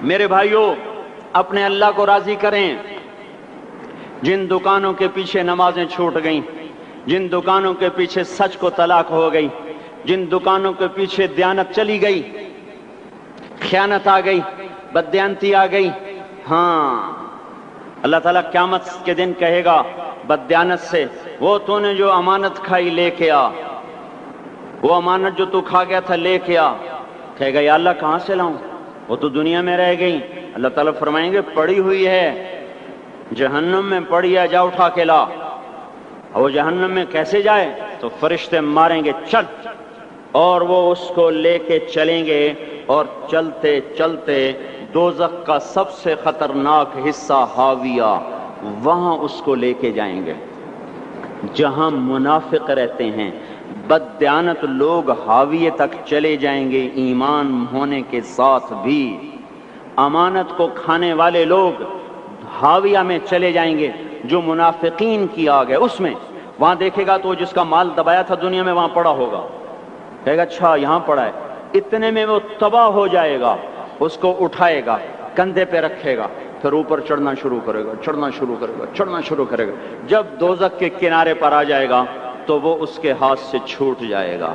میرے بھائیوں، اپنے اللہ کو راضی کریں۔ جن دکانوں کے پیچھے نمازیں چھوٹ گئیں، جن دکانوں کے پیچھے سچ کو طلاق ہو گئی، جن دکانوں کے پیچھے دیانت چلی گئی، خیانت آ گئی، بددیانتی آ گئی، ہاں اللہ تعالیٰ قیامت کے دن کہے گا بددیانت سے، وہ تو نے جو امانت کھائی لے کے آ، وہ امانت جو تو کھا گیا تھا لے کے آ۔ کہے گا یا اللہ کہاں سے لاؤں، وہ تو دنیا میں رہ گئی۔ اللہ تعالیٰ فرمائیں گے پڑی ہوئی ہے جہنم میں، پڑی ہے، جا اٹھا کے لا۔ اور وہ جہنم میں کیسے جائے؟ تو فرشتے ماریں گے چل، اور وہ اس کو لے کے چلیں گے، اور چلتے چلتے دوزخ کا سب سے خطرناک حصہ حاویہ، وہاں اس کو لے کے جائیں گے جہاں منافق رہتے ہیں۔ بددیانت لوگ حاویے تک چلے جائیں گے ایمان ہونے کے ساتھ بھی، امانت کو کھانے والے لوگ حاویہ میں چلے جائیں گے جو منافقین کی آگ ہے اس میں۔ وہاں دیکھے گا تو جس کا مال دبایا تھا دنیا میں وہاں پڑا ہوگا، کہے گا اچھا یہاں پڑا ہے، اتنے میں وہ تباہ ہو جائے گا، اس کو اٹھائے گا، کندھے پہ رکھے گا، پھر اوپر چڑھنا شروع کرے گا، چڑھنا شروع کرے گا، چڑھنا شروع کرے گا۔ جب دوزخ کے کنارے پر آ جائے گا تو وہ اس کے ہاتھ سے چھوٹ جائے گا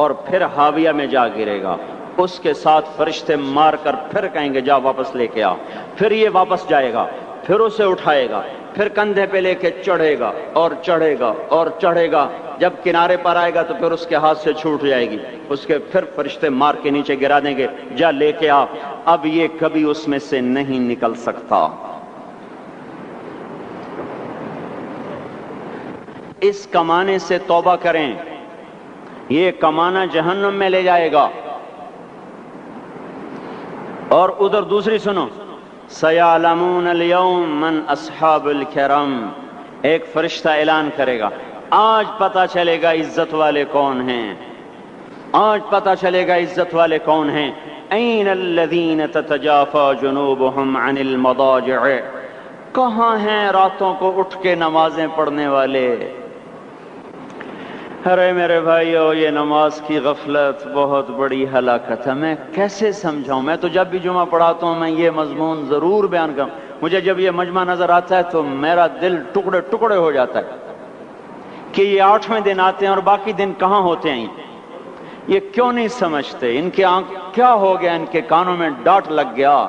اور پھر حاویہ میں جا گرے گا۔ اس کے ساتھ فرشتے مار کر پھر کہیں گے جا واپس لے کے آ، پھر یہ واپس جائے گا، پھر اسے اٹھائے گا، پھر کندھے پہ لے کے چڑھے گا اور چڑھے گا اور چڑھے گا۔ جب کنارے پر آئے گا تو پھر اس کے ہاتھ سے چھوٹ جائے گی، اس کے پھر فرشتے مار کے نیچے گرا دیں گے، جا لے کے آ۔ اب یہ کبھی اس میں سے نہیں نکل سکتا۔ اس کمانے سے توبہ کریں، یہ کمانا جہنم میں لے جائے گا۔ اور ادھر دوسری سنو، سَيَعْلَمُونَ الْيَوْمَ مَنْ أَصْحَابُ الْكَرَمِ، ایک فرشتہ اعلان کرے گا آج پتہ چلے گا عزت والے کون ہیں، آج پتہ چلے گا عزت والے کون ہیں۔ أَيْنَ الَّذِينَ تَتَجَافَى جُنُوبُهُمْ عَنِ الْمَضَاجِعِ، کہاں ہیں راتوں کو اٹھ کے نمازیں پڑھنے والے؟ ارے میرے بھائیو، یہ نماز کی غفلت بہت بڑی ہلاکت ہے۔ میں کیسے سمجھاؤں؟ میں تو جب بھی جمعہ پڑھاتا ہوں میں یہ مضمون ضرور بیان کروں، مجھے جب یہ مجمع نظر آتا ہے تو میرا دل ٹکڑے ٹکڑے ہو جاتا ہے کہ یہ 8ویں دن آتے ہیں اور باقی دن کہاں ہوتے ہیں؟ یہ کیوں نہیں سمجھتے؟ ان کے آنکھ کیا ہو گیا؟ ان کے کانوں میں ڈاٹ لگ گیا،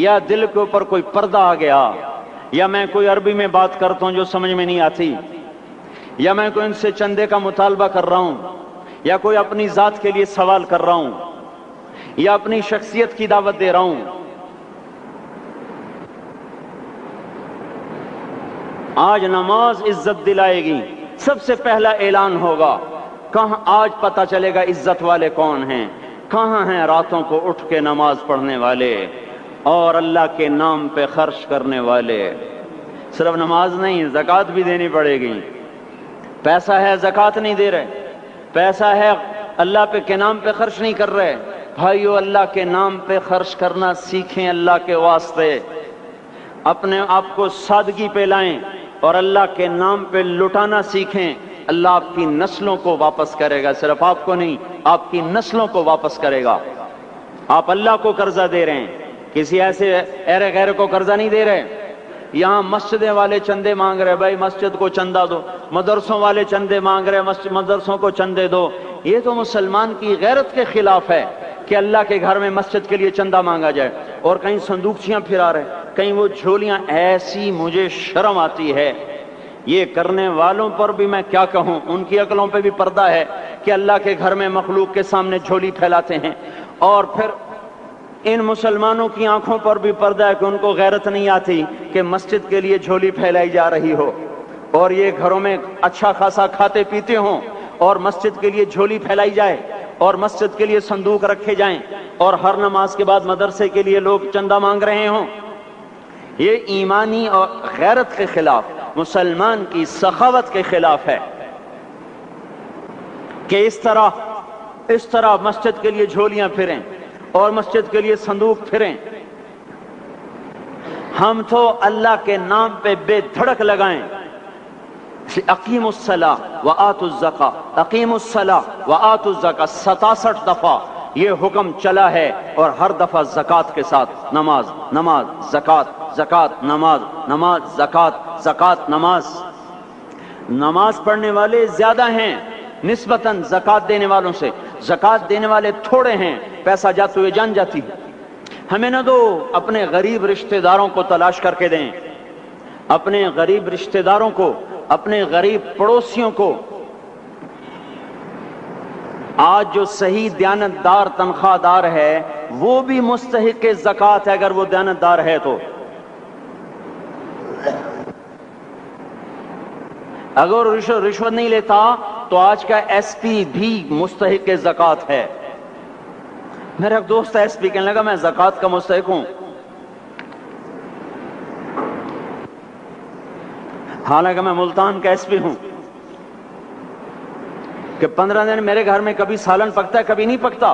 یا دل کے اوپر کوئی پردہ آ گیا، یا میں کوئی عربی میں بات کرتا ہوں جو سمجھ میں نہیں آتی، یا میں کوئی ان سے چندے کا مطالبہ کر رہا ہوں، یا کوئی اپنی ذات کے لیے سوال کر رہا ہوں، یا اپنی شخصیت کی دعوت دے رہا ہوں۔ آج نماز عزت دلائے گی، سب سے پہلا اعلان ہوگا، کہاں آج پتہ چلے گا عزت والے کون ہیں، کہاں ہیں راتوں کو اٹھ کے نماز پڑھنے والے اور اللہ کے نام پہ خرچ کرنے والے۔ صرف نماز نہیں، زکوٰۃ بھی دینی پڑے گی۔ پیسہ ہے زکوٰۃ نہیں دے رہے، پیسہ ہے اللہ کے نام پہ خرچ نہیں کر رہے۔ بھائیو، اللہ کے نام پہ خرچ کرنا سیکھیں، اللہ کے واسطے اپنے آپ کو سادگی پہ لائیں اور اللہ کے نام پہ لٹانا سیکھیں۔ اللہ آپ کی نسلوں کو واپس کرے گا، صرف آپ کو نہیں، آپ کی نسلوں کو واپس کرے گا۔ آپ اللہ کو قرضہ دے رہے ہیں، کسی ایسے ایرے غیر کو قرضہ نہیں دے رہے۔ یہاں مسجدیں والے چندے مانگ رہے، بھائی مسجد کو چندہ دو، مدرسوں والے چندے مانگ رہے، مدرسوں کو چندے دو۔ یہ تو مسلمان کی غیرت کے خلاف ہے کہ اللہ کے گھر میں مسجد کے لیے چندہ مانگا جائے، اور کہیں صندوقچیاں پھرا رہے، کہیں وہ جھولیاں۔ ایسی مجھے شرم آتی ہے، یہ کرنے والوں پر بھی میں کیا کہوں، ان کی عقلوں پہ بھی پردہ ہے کہ اللہ کے گھر میں مخلوق کے سامنے جھولی پھیلاتے ہیں، اور پھر ان مسلمانوں کی آنکھوں پر بھی پردہ ہے کہ ان کو غیرت نہیں آتی کہ مسجد کے لیے جھولی پھیلائی جا رہی ہو، اور یہ گھروں میں اچھا خاصا کھاتے پیتے ہوں اور مسجد کے لیے جھولی پھیلائی جائے اور مسجد کے لیے صندوق رکھے جائیں، اور ہر نماز کے بعد مدرسے کے لیے لوگ چندہ مانگ رہے ہوں۔ یہ ایمانی اور غیرت کے خلاف، مسلمان کی سخاوت کے خلاف ہے کہ اس طرح مسجد کے لیے جھولیاں پھریں اور مسجد کے لیے صندوق پھریں۔ ہم تو اللہ کے نام پہ بے دھڑک لگائیں۔ اقیموا الصلاۃ وآتوا الزکاۃ، اقیموا الصلاۃ وآتوا الزکاۃ 67 دفعہ یہ حکم چلا ہے، اور ہر دفعہ زکوٰۃ کے ساتھ نماز، نماز، زکوٰۃ، زکوٰۃ، نماز، نماز، زکوٰۃ، زکوٰۃ، نماز۔ نماز پڑھنے والے زیادہ ہیں نسبتاً زکوٰۃ دینے والوں سے، زکوٰۃ دینے والے تھوڑے ہیں، پیسہ جاتے ہوئے جان جاتی ہے۔ ہمیں نہ دو، اپنے غریب رشتہ داروں کو تلاش کر کے دیں، اپنے غریب رشتہ داروں کو، اپنے غریب پڑوسیوں کو۔ آج جو صحیح دیانتدار تنخواہ دار ہے وہ بھی مستحق زکوٰۃ ہے اگر وہ دیانتدار ہے تو۔ اگر رشوت نہیں لیتا تو آج کا ایس پی بھی مستحق زکوٰۃ ہے۔ میرا ایک دوست ایس پی کہنے لگا میں زکوٰۃ کا مستحق ہوں، حالانکہ میں ملتان کا ایس پی ہوں، کہ 15 دن میرے گھر میں کبھی سالن پکتا ہے کبھی نہیں پکتا۔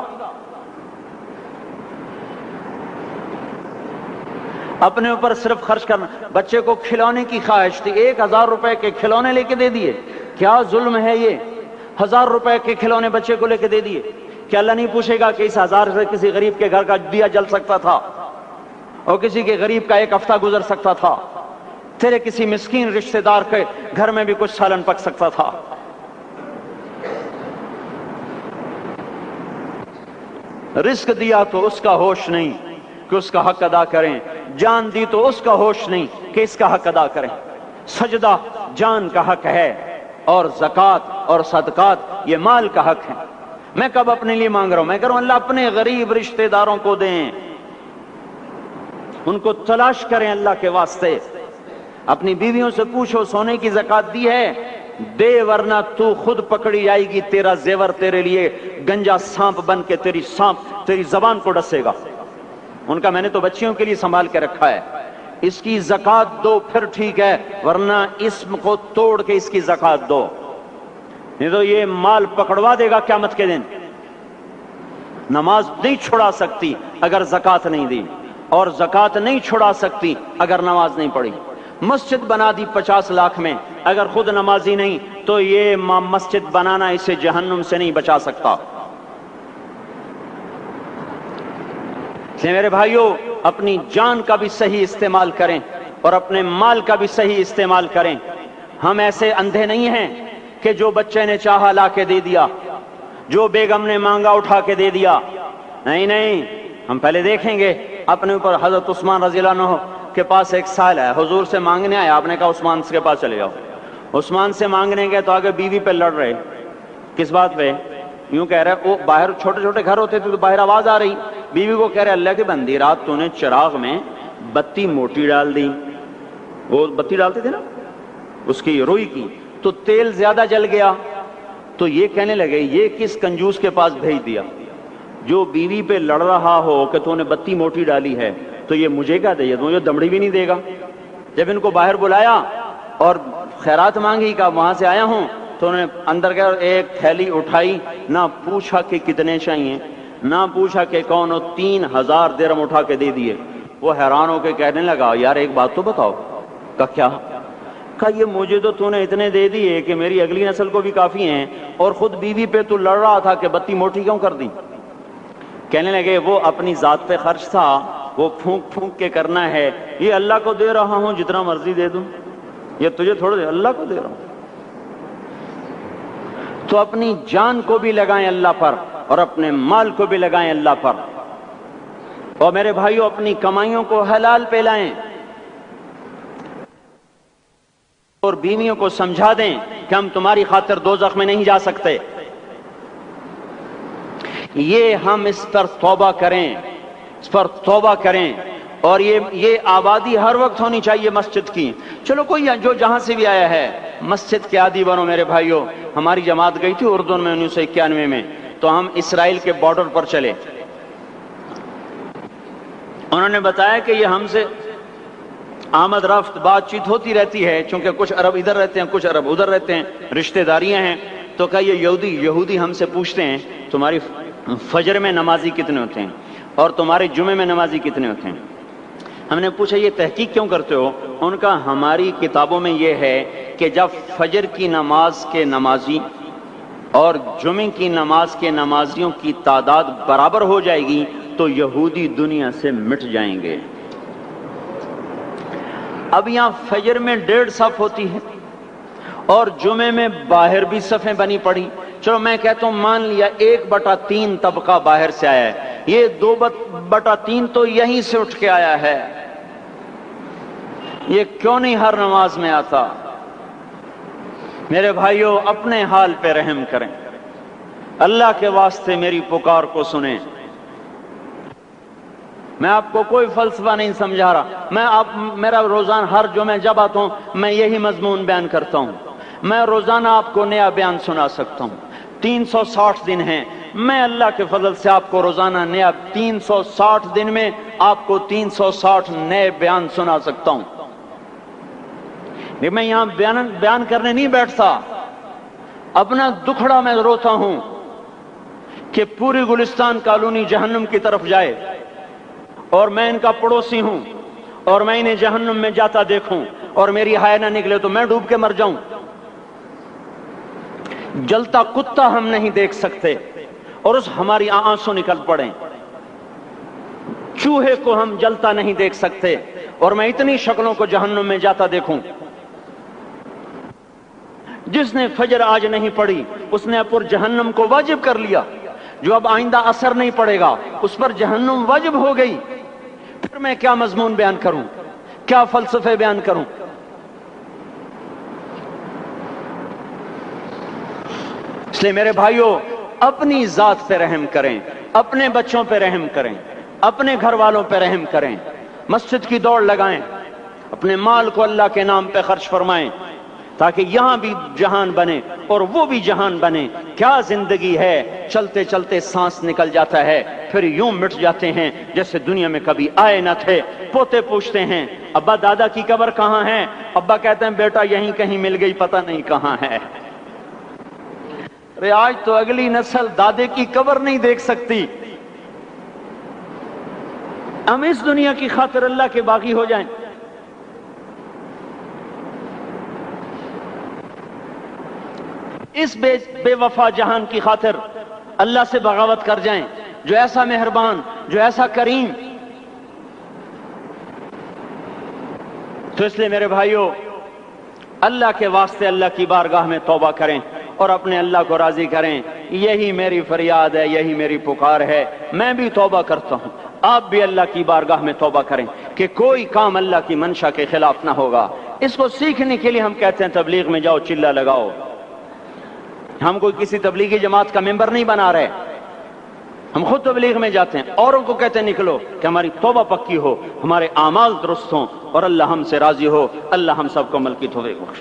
اپنے اوپر صرف خرچ کرنا۔ بچے کو کھلونے کی خواہش تھی، 1000 روپے کے کھلونے لے کے دے دیے۔ کیا ظلم ہے یہ؟ 1000 روپے کے کھلونے بچے کو لے کے دے دیے۔ کہ اللہ نہیں پوچھے گا کہ اس 1000 سے کسی غریب کے گھر کا دیا جل سکتا تھا اور کسی کے غریب کا ایک ہفتہ گزر سکتا تھا، تیرے کسی مسکین رشتہ دار کے گھر میں بھی کچھ سالن پک سکتا تھا۔ رزق دیا تو اس کا ہوش نہیں کہ اس کا حق ادا کریں، جان دی تو اس کا ہوش نہیں کہ اس کا حق ادا کریں۔ سجدہ جان کا حق ہے، اور زکوٰۃ اور صدقات یہ مال کا حق ہے۔ میں کب اپنے لیے مانگ رہا ہوں؟ میں کہہ رہا ہوں اللہ اپنے غریب رشتہ داروں کو دیں، ان کو تلاش کریں اللہ کے واسطے۔ اپنی بیویوں سے پوچھو سونے کی زکوٰۃ دی ہے؟ دے، ورنہ تو خود پکڑی جائے گی، تیرا زیور تیرے لیے گنجا سانپ بن کے تیری زبان کو ڈسے گا۔ ان کا میں نے تو بچیوں کے لیے سنبھال کے رکھا ہے، اس کی زکوٰۃ دو پھر ٹھیک ہے، ورنہ اسم کو توڑ کے اس کی زکوٰۃ دو، نہیں تو یہ مال پکڑوا دے گا قیامت کے دن۔ نماز نہیں چھڑا سکتی اگر زکوٰۃ نہیں دی، اور زکوٰۃ نہیں چھڑا سکتی اگر نماز نہیں پڑھی۔ مسجد بنا دی 50 لاکھ میں، اگر خود نمازی نہیں تو یہ مسجد بنانا اسے جہنم سے نہیں بچا سکتا۔ میرے بھائیوں، اپنی جان کا بھی صحیح استعمال کریں اور اپنے مال کا بھی صحیح استعمال کریں۔ ہم ایسے اندھے نہیں ہیں کہ جو بچے نے چاہا لا کے دے دیا، جو بیگم نے مانگا اٹھا کے دے دیا۔ نہیں نہیں، ہم پہلے دیکھیں گے اپنے اوپر۔ حضرت عثمان رضی اللہ عنہ کے پاس ایک سائل ہے، حضور سے مانگنے آیا، آپ نے کہا عثمان کے پاس چلے جاؤ۔ عثمان سے مانگنے گئے تو آگے بیوی پہ لڑ رہے۔ کس بات پہ؟ یوں کہہ رہے، وہ باہر چھوٹے چھوٹے گھر ہوتے تھے تو باہر آواز آ رہی، بیوی کو کہہ رہے اللہ کی بندی رات تو نے چراغ میں بتی موٹی ڈال دی، وہ بتی ڈالتے تھے نا اس کی روئی کی، تو تیل زیادہ جل گیا۔ تو یہ کہنے لگے یہ کس کنجوس کے پاس بھیج دیا؟ جو بیوی پہ لڑ رہا ہو کہ تو نے بتی موٹی ڈالی ہے تو یہ مجھے کیا دے دوں، یہ دمڑی بھی نہیں دے گا۔ جب ان کو باہر بلایا اور خیرات مانگی کہ وہاں سے آیا ہوں، تو انہوں نے اندر گئے، ایک تھیلی اٹھائی، نہ پوچھا کہ کتنے چاہیے، نہ پوچھا کہ کون ہو، 3000 درہم اٹھا کے دے دیے۔ وہ حیران ہو کے کہنے لگا یار ایک بات تو بتاؤ۔ کہا کیا؟ کہا یہ مجھے تو نے اتنے دے دیے کہ میری اگلی نسل کو بھی کافی ہیں، اور خود بیوی پہ تو لڑ رہا تھا کہ بتی موٹی کیوں کر دی؟ کہنے لگے وہ اپنی ذات پہ خرچ تھا، وہ پھونک پھونک کے کرنا ہے، یہ اللہ کو دے رہا ہوں جتنا مرضی دے دوں، یہ تجھے تھوڑا دے، اللہ کو دے رہا ہوں۔ تو اپنی جان کو بھی لگائیں اللہ پر اور اپنے مال کو بھی لگائیں اللہ پر۔ اور میرے بھائیوں اپنی کمائیوں کو حلال پہ لائیں، اور بیویوں کو سمجھا دیں کہ ہم تمہاری خاطر دوزخ میں نہیں جا سکتے۔ یہ ہم اس پر توبہ کریں، اس پر توبہ کریں، اور یہ آبادی ہر وقت ہونی چاہیے مسجد کی۔ چلو کوئی جو جہاں سے بھی آیا ہے مسجد کے عادی بنو میرے بھائیوں۔ ہماری جماعت گئی تھی اردن میں 1991 میں، تو ہم اسرائیل کے بارڈر پر چلے۔ انہوں نے بتایا کہ یہ ہم سے آمد رفت بات چیت ہوتی رہتی ہے، چونکہ کچھ عرب ادھر رہتے ہیں کچھ عرب ادھر رہتے ہیں، رشتہ داریاں ہیں۔ تو کہا یہ یہودی ہم سے پوچھتے ہیں تمہاری فجر میں نمازی کتنے ہوتے ہیں اور تمہارے جمعے میں نمازی کتنے ہوتے ہیں؟ ہم نے پوچھا یہ تحقیق کیوں کرتے ہو؟ ان کا ہماری کتابوں میں یہ ہے کہ جب فجر کی نماز کے نمازی اور جمعے کی نماز کے نمازیوں کی تعداد برابر ہو جائے گی تو یہودی دنیا سے مٹ جائیں گے۔ اب یہاں فجر میں 1.5 صف ہوتی ہے اور جمعے میں باہر بھی صفیں بنی پڑی، چلو میں کہتا ہوں مان لیا 1/3 طبقہ باہر سے آیا ہے، یہ 2/3 تو یہیں سے اٹھ کے آیا ہے، یہ کیوں نہیں ہر نماز میں آتا؟ میرے بھائیوں اپنے حال پہ رحم کریں، اللہ کے واسطے میری پکار کو سنیں۔ میں آپ کو کوئی فلسفہ نہیں سمجھا رہا، میرا روزانہ ہر جمعہ جب آتا ہوں میں یہی مضمون بیان کرتا ہوں، میں روزانہ آپ کو نیا بیان سنا سکتا ہوں۔ 360 دن ہیں، میں اللہ کے فضل سے آپ کو روزانہ نیا 360 دن میں آپ کو 360 نئے بیان سنا سکتا ہوں۔ میں یہاں بیان کرنے نہیں بیٹھتا، اپنا دکھڑا میں روتا ہوں کہ پوری گلستان کالونی جہنم کی طرف جائے اور میں ان کا پڑوسی ہوں اور میں انہیں جہنم میں جاتا دیکھوں اور میری ہائے نہ نکلے تو میں ڈوب کے مر جاؤں۔ جلتا کتا ہم نہیں دیکھ سکتے اور اس ہماری آنسو نکل پڑیں، چوہے کو ہم جلتا نہیں دیکھ سکتے اور میں اتنی شکلوں کو جہنم میں جاتا دیکھوں۔ جس نے فجر آج نہیں پڑھی اس نے پر جہنم کو واجب کر لیا، جو اب آئندہ اثر نہیں پڑے گا اس پر جہنم واجب ہو گئی، پھر میں کیا مضمون بیان کروں، کیا فلسفے بیان کروں؟ اس لیے میرے بھائیوں اپنی ذات پہ رحم کریں، اپنے بچوں پہ رحم کریں، اپنے گھر والوں پہ رحم کریں، مسجد کی دوڑ لگائیں، اپنے مال کو اللہ کے نام پہ خرچ فرمائیں تاکہ یہاں بھی جہان بنے اور وہ بھی جہان بنے۔ کیا زندگی ہے، چلتے چلتے سانس نکل جاتا ہے پھر یوں مٹ جاتے ہیں جیسے دنیا میں کبھی آئے نہ تھے۔ پوتے پوچھتے ہیں ابا دادا کی قبر کہاں ہے؟ ابا کہتے ہیں بیٹا یہیں کہیں مل گئی، پتہ نہیں کہاں ہے۔ ارے آج تو اگلی نسل دادے کی قبر نہیں دیکھ سکتی، ہم اس دنیا کی خاطر اللہ کے باغی ہو جائیں۔ اس بے وفا جہان کی خاطر اللہ سے بغاوت کر جائیں جو ایسا مہربان، جو ایسا کریم۔ تو اس لیے میرے بھائیوں اللہ کے واسطے اللہ کی بارگاہ میں توبہ کریں اور اپنے اللہ کو راضی کریں، یہی میری فریاد ہے، یہی میری پکار ہے۔ میں بھی توبہ کرتا ہوں، آپ بھی اللہ کی بارگاہ میں توبہ کریں کہ کوئی کام اللہ کی منشا کے خلاف نہ ہوگا۔ اس کو سیکھنے کے لیے ہم کہتے ہیں تبلیغ میں جاؤ چلہ لگاؤ، ہم کوئی کسی تبلیغی جماعت کا ممبر نہیں بنا رہے، ہم خود تبلیغ میں جاتے ہیں، اوروں کو کہتے ہیں نکلو کہ ہماری توبہ پکی ہو، ہمارے اعمال درست ہوں اور اللہ ہم سے راضی ہو۔ اللہ ہم سب کو عمل کی توفیق بخشے۔